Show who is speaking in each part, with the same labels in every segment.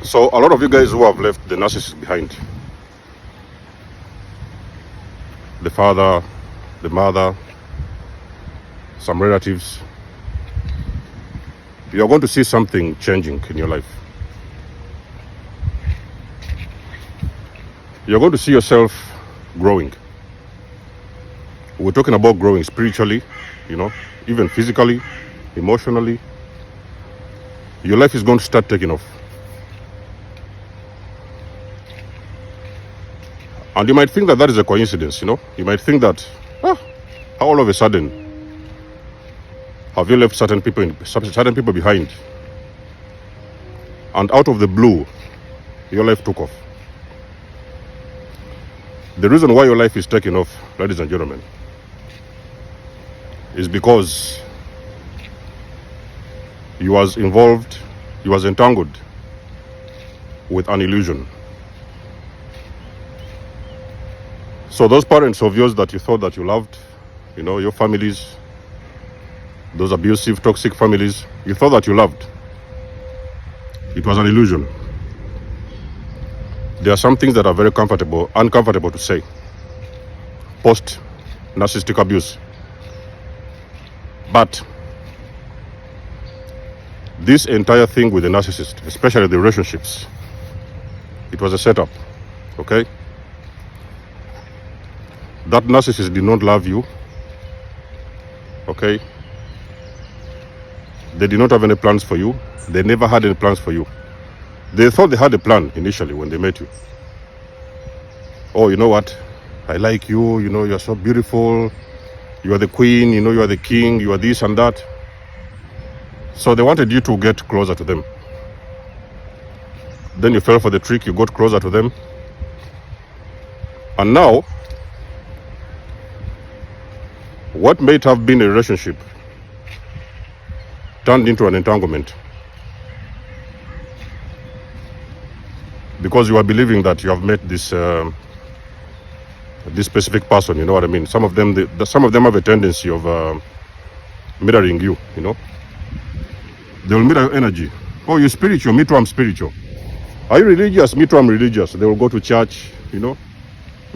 Speaker 1: So a lot of you guys who have left the narcissist behind, the father, the mother, some relatives, you're going to see something changing in your life. You're going to see yourself growing. We're talking about growing spiritually, even physically, emotionally. Your life is going to start taking off. And you might think that is a coincidence, You might think that, how all of a sudden have you left certain people behind? And out of the blue, your life took off. The reason why your life is taking off, ladies and gentlemen, is because you was entangled with an illusion. So those parents of yours that you thought that you loved, your families, those abusive, toxic families, you thought that you loved. It was an illusion. There are some things that are very uncomfortable to say. Post-narcissistic abuse. But this entire thing with the narcissist, especially the relationships, it was a setup, okay? That narcissist did not love you, okay? They did not have any plans for you. They never had any plans for you. They thought they had a plan initially when they met you. Oh, you know what? I like you, you're so beautiful. You are the queen, you are the king, you are this and that. So they wanted you to get closer to them. Then you fell for the trick, you got closer to them. And now, what might have been a relationship turned into an entanglement. Because you are believing that you have met this specific person, you know what I mean? Some of them have a tendency of mirroring you, They will mirror your energy. Oh, you're spiritual, me too, I'm spiritual. Are you religious? Me too, I'm religious. They will go to church, Me,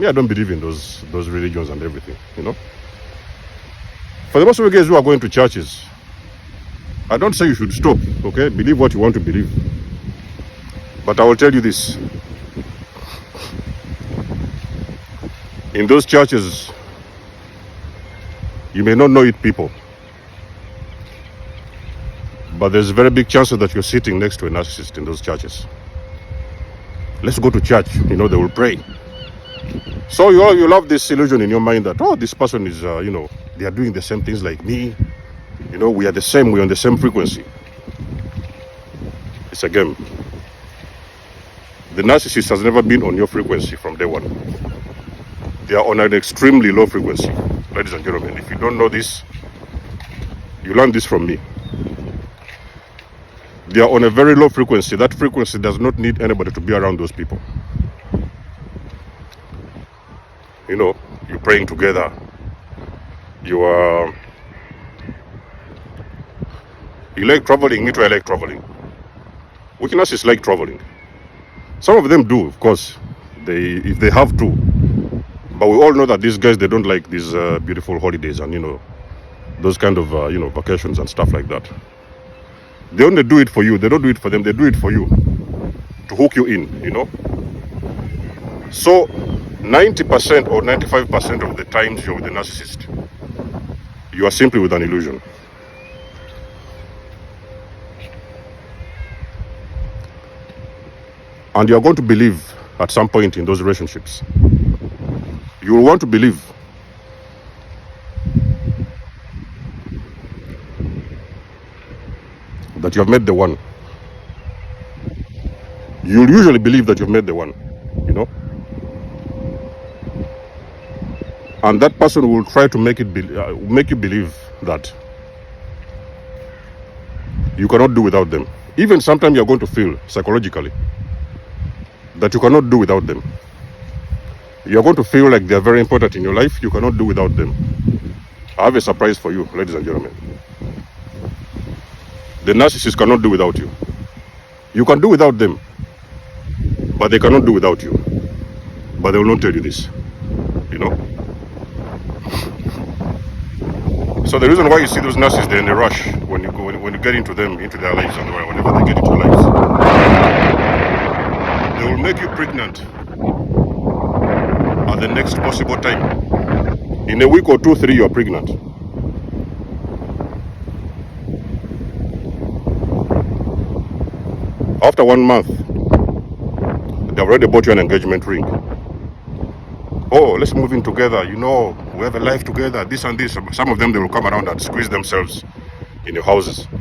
Speaker 1: I don't believe in those religions and everything, For the most of you guys who are going to churches, I don't say you should stop, okay? Believe what you want to believe. But I will tell you this. In those churches, you may not know it, people. But there's very big chances that you're sitting next to a narcissist in those churches. Let's go to church, they will pray. So you have this illusion in your mind that, this person is, they are doing the same things like me. We are the same, we're on the same frequency. It's a game. The narcissist has never been on your frequency from day one. They are on an extremely low frequency. Ladies and gentlemen, if you don't know this, you learn this from me. They are on a very low frequency. That frequency does not need anybody to be around those people. You're praying together. You like traveling, me too, I like traveling. Weaknesses like traveling. Some of them do, of course, if they have to. But we all know that these guys, they don't like these beautiful holidays and, those kind of, vacations and stuff like that. They only do it for you. They don't do it for them. They do it for you to hook you in, So 90% or 95% of the times you're with a narcissist, you are simply with an illusion. And you are going to believe at some point in those relationships. You will want to believe that you have met the one. You'll usually believe that you've met the one, And that person will try to make you believe that you cannot do without them. Even sometimes you're going to feel psychologically that you cannot do without them. You're going to feel like they're very important in your life. You cannot do without them. I have a surprise for you, ladies and gentlemen. The narcissist cannot do without you. You can do without them. but they cannot do without you. But they will not tell you this, you know. So the reason why you see those nurses, they're in a rush when you get into them, into their lives, and whenever they get into lives, they will make you pregnant at the next possible time. In a week or 2, 3, you are pregnant. After 1 month, they've already bought you an engagement ring. Oh, let's move in together. You know, we have a life together, this and this. Some of them, they will come around and squeeze themselves in your houses. We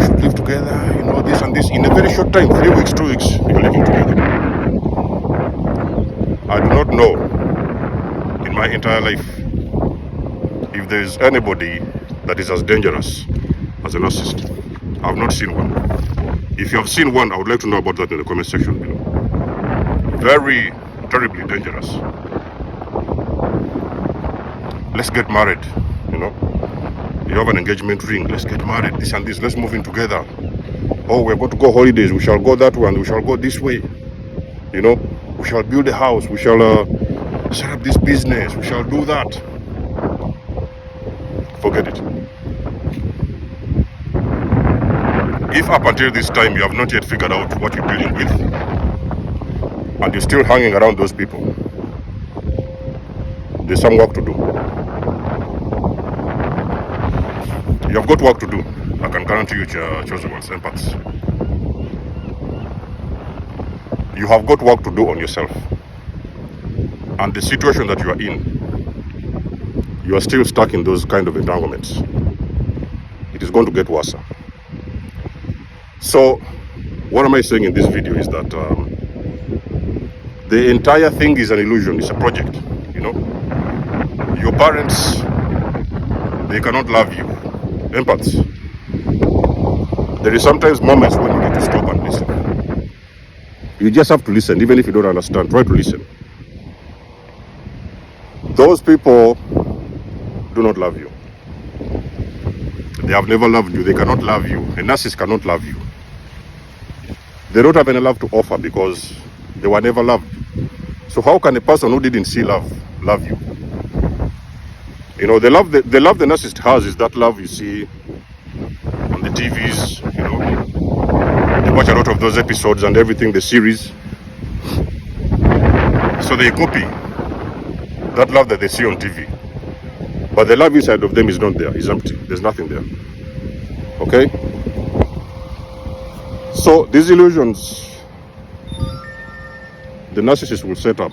Speaker 1: should live together, you know, this and this. In a very short time, 3 weeks, 2 weeks, you're living together. I do not know in my entire life if there is anybody that is as dangerous as a narcissist. I've not seen one. If you have seen one, I would like to know about that in the comment section below. Very terribly dangerous. Let's get married, you know. You have an engagement ring, let's get married, this and this, let's move in together. Oh, we're going to go holidays, we shall go that one, we shall go this way. You know, we shall build a house, we shall set up this business, we shall do that. Forget it. If up until this time you have not yet figured out what you're dealing with, and you're still hanging around those people, there's some work to do. You have got work to do. I can guarantee you, chosen ones, empaths. You have got work to do on yourself. And the situation that you are in, you are still stuck in those kind of entanglements. It is going to get worse. So, what am I saying in this video is that the entire thing is an illusion. It's a project, you know. Your parents, they cannot love you. Empaths. There is sometimes moments when you need to stop and listen. You just have to listen, even if you don't understand. Try to listen. Those people do not love you. They have never loved you. They cannot love you. A narcissist cannot love you. They don't have any love to offer because they were never loved. So how can a person who didn't see love you? You know, the love the narcissist has is that love you see on the TVs, you know. They watch a lot of those episodes and everything, the series. So they copy that love that they see on TV. But the love inside of them is not there, it's empty. There's nothing there. Okay? So these illusions the narcissist will set up,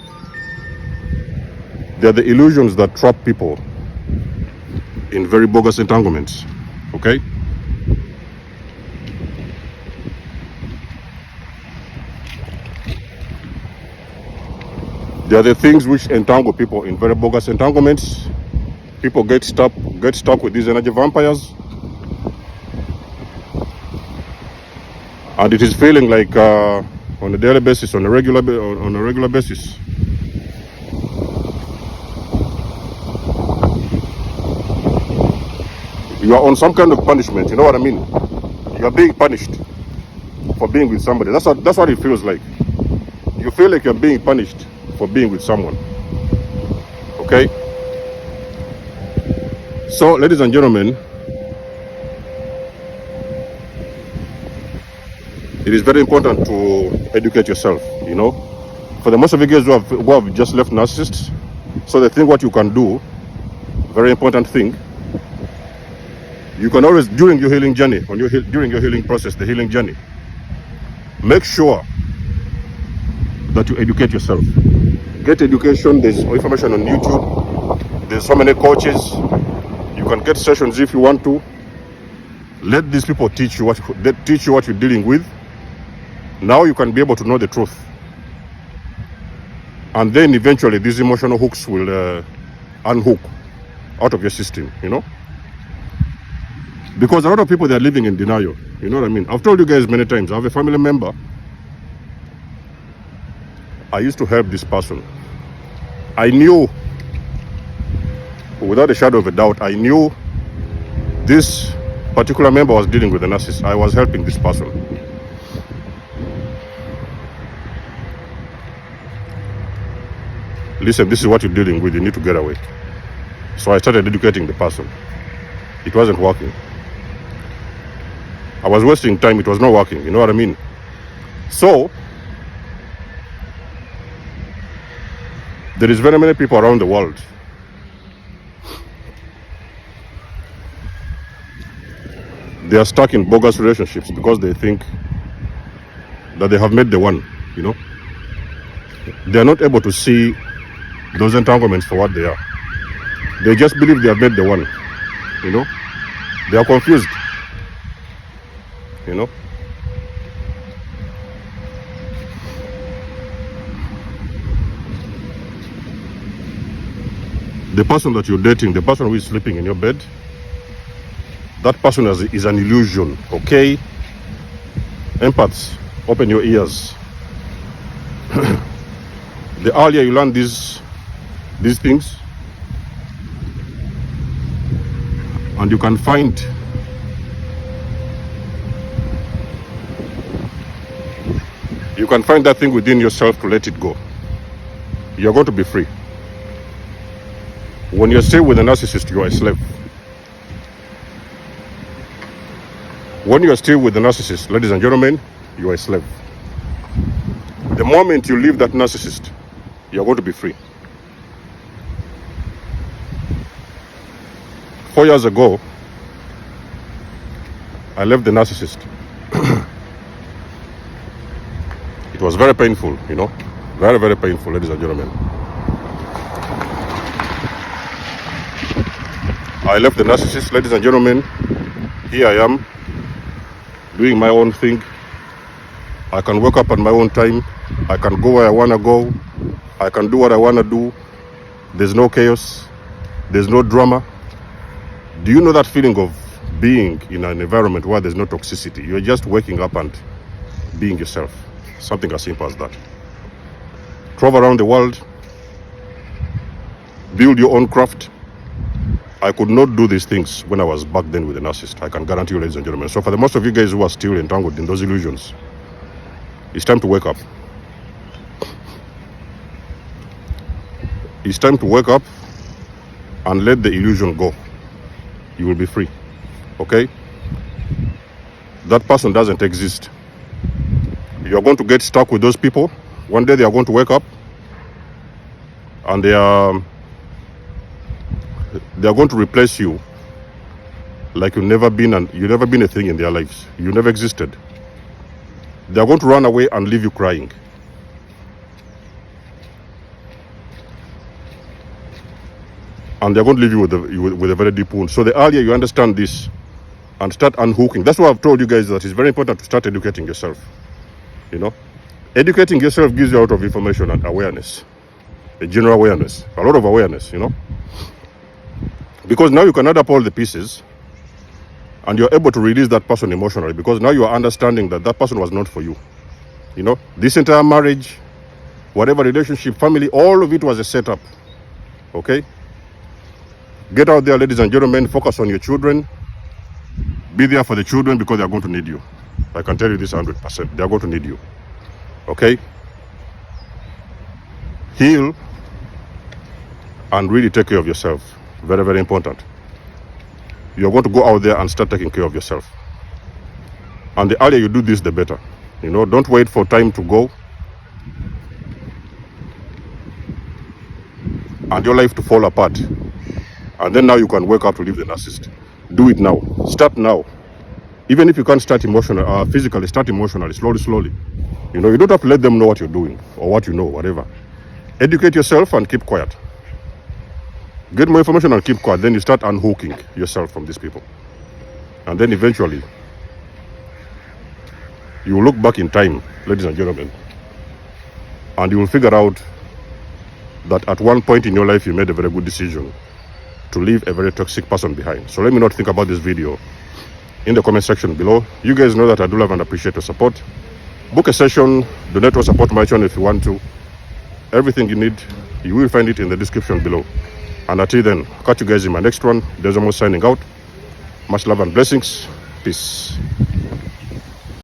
Speaker 1: they're the illusions that trap people in very bogus entanglements. Okay? They are the things which entangle people in very bogus entanglements. People get stuck with these energy vampires, and it is feeling like on a daily basis, on a regular basis. You are on some kind of punishment. You know what I mean? You are being punished for being with somebody. That's what it feels like. You feel like you're being punished for being with someone. Okay? So, ladies and gentlemen, it is very important to educate yourself, you know. For the most of you guys who have just left narcissists, so they think what you can do, very important thing, you can always, during your healing journey, during your healing process, the healing journey, make sure that you educate yourself. Get education. There's information on YouTube. There's so many coaches. You can get sessions if you want to. Let these people teach you what you're dealing with. Now you can be able to know the truth. And then eventually these emotional hooks will unhook out of your system, you know. Because a lot of people, they're living in denial. You know what I mean? I've told you guys many times, I have a family member. I used to help this person. I knew, without a shadow of a doubt, I knew this particular member was dealing with a narcissist. I was helping this person. listen, this is what you're dealing with, you need to get away. So I started educating the person. It wasn't working. I was wasting time, it was not working, you know what I mean? So, there is very many people around the world they are stuck in bogus relationships because they think that they have met the one, you know. They are not able to see those entanglements for what they are. They just believe they have met the one, you know. They are confused, you know. The person that you're dating, the person who is sleeping in your bed, that person is an illusion, okay? Empaths, open your ears. The earlier you learn these things, and you can find that thing within yourself to let it go. You're going to be free. When you're still with a narcissist, you are a slave. When you are still with the narcissist, ladies and gentlemen, you are a slave. The moment you leave that narcissist, you're going to be free. 4 years ago, I left the narcissist. It was very painful, you know, very, very painful, ladies and gentlemen. I left the narcissist, ladies and gentlemen. Here I am, doing my own thing. I can wake up at my own time. I can go where I want to go. I can do what I want to do. There's no chaos. There's no drama. Do you know that feeling of being in an environment where there's no toxicity? You're just waking up and being yourself. Something as simple as that. Travel around the world. Build your own craft. I could not do these things when I was back then with the narcissist. I can guarantee you, ladies and gentlemen. So for the most of you guys who are still entangled in those illusions, it's time to wake up. It's time to wake up and let the illusion go. You will be free. Okay? That person doesn't exist. You're going to get stuck with those people. One day they are going to wake up and they are going to replace you like you've never been a thing in their lives. You never existed. They're going to run away and leave you crying. And they're going to leave you with a very deep wound. So the earlier you understand this and start unhooking, that's why I've told you guys that it's very important to start educating yourself. You know, educating yourself gives you a lot of information and awareness, a general awareness, a lot of awareness, you know. Because now you can add up all the pieces and you're able to release that person emotionally, because now you are understanding that that person was not for you. You know, this entire marriage, whatever relationship, family, all of it was a setup. Okay? Get out there, ladies and gentlemen, focus on your children. Be there for the children because they are going to need you. I can tell you this 100%. They are going to need you. Okay? Heal and really take care of yourself. Very, very important. You're going to go out there and start taking care of yourself. And the earlier you do this, the better. You know, don't wait for time to go and your life to fall apart. And then now you can wake up to leave the narcissist. Do it now. Start now. Even if you can't start physically, start emotionally, slowly. You know, you don't have to let them know what you're doing or what you know, whatever. Educate yourself and keep quiet. Get more information and keep quiet. Then you start unhooking yourself from these people. And then eventually, you will look back in time, ladies and gentlemen, and you will figure out that at one point in your life, you made a very good decision to leave a very toxic person behind. So let me not think about this video in the comment section below. You guys know that I do love and appreciate your support. Book a session, donate or support my channel if you want to. Everything you need, you will find it in the description below. And until then, catch you guys in my next one. There's almost signing out. Much love and blessings. Peace.